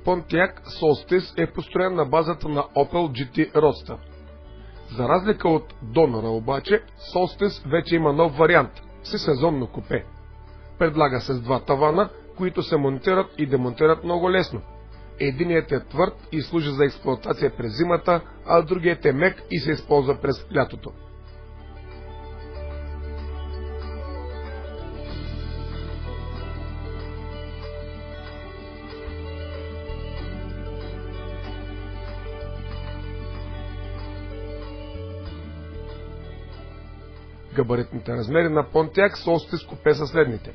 Pontiac Solstice е построен на базата на Opel GT Roadster. За разлика от донора обаче, Solstice вече има нов вариант – всесезонно купе. Предлага се с два тавана, които се монтират и демонтират много лесно. Единият е твърд и служи за експлоатация през зимата, а другият е мек и се използва през лятото. Габаритните размери на Pontiac Solstice купе са следните.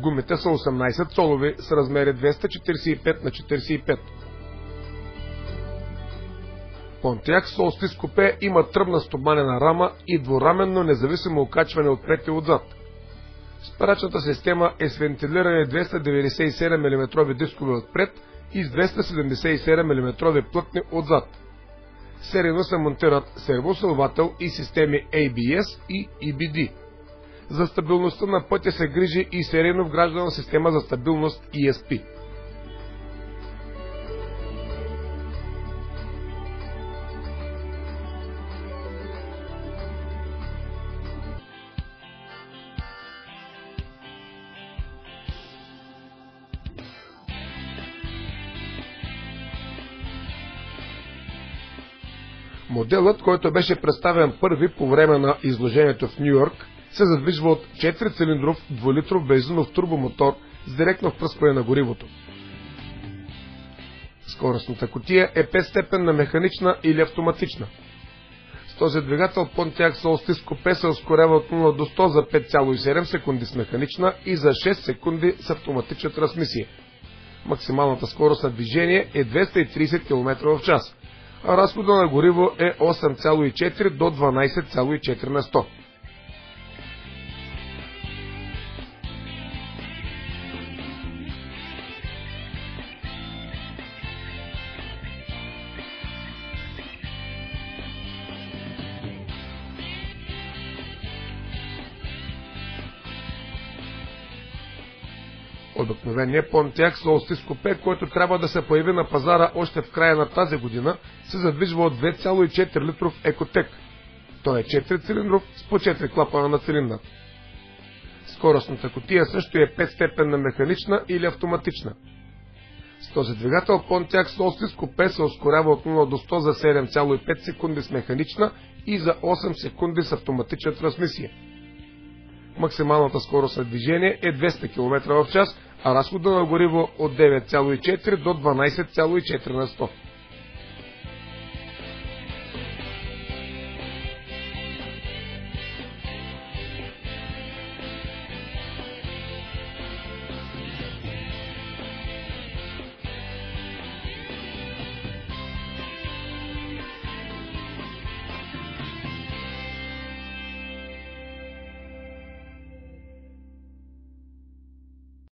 Гумите са 18 цолови с размери 245 на 45. Pontiac Solstice купе има тръбна стоманена рама и двураменно независимо окачване отпред и отзад. Спирачната система е с вентилирани 297 мм дискове отпред и с 277 мм плътни отзад. Серийно се монтират сервоусилвател и системи ABS и EBD. За стабилността на пътя се грижи и серийно вграждана система за стабилност ESP. Моделът, който беше представен първи по време на изложението в Ню Йорк, се задвижва от 4-цилиндров 2-литров бензинов турбомотор с директно впръскване на горивото. Скоростната кутия е 5-степенна механична или автоматична. С този двигател Pontiac Solstice купе се ускорява от 0 до 100 за 5,7 секунди с механична и за 6 секунди с автоматична трансмисия. Максималната скорост на движение е 230 км в час, а разхода на гориво е 8,4 до 12,4 на 100. Обикновеният Pontiac Solstice купе, който трябва да се появи на пазара още в края на тази година, се задвижва от 2,4 литров Ecotec. Той е 4-цилиндров с по 4 клапана на цилиндър. Скоростната кутия също е 5-степенна механична или автоматична. С този двигател Pontiac Solstice купе се ускорява от 0 до 100 за 7,5 секунди с механична и за 8 секунди с автоматична трансмисия. Максималната скорост на движение е 200 км в час, а разхода на гориво от 9,4 до 12,4 на 100.